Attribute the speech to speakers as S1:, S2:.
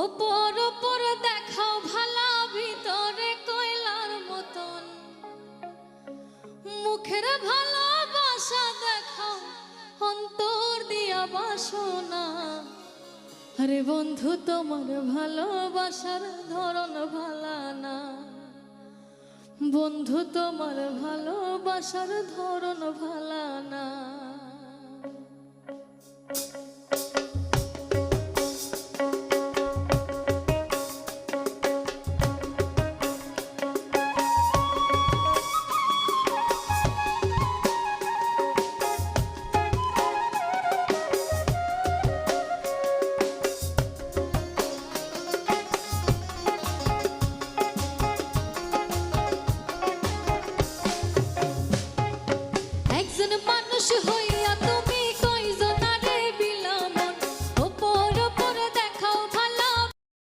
S1: ওপর ওপর দেখাও ভালা, ভিতরে কয়লার মতন। মুখের ভালোবাসা দেখাও, অন্তর দিয়া বাসনা। আরে বন্ধু তোমার ভালোবাসার ধরন ভালা না, বন্ধু তোমার ভালোবাসার ধরন ভালা না।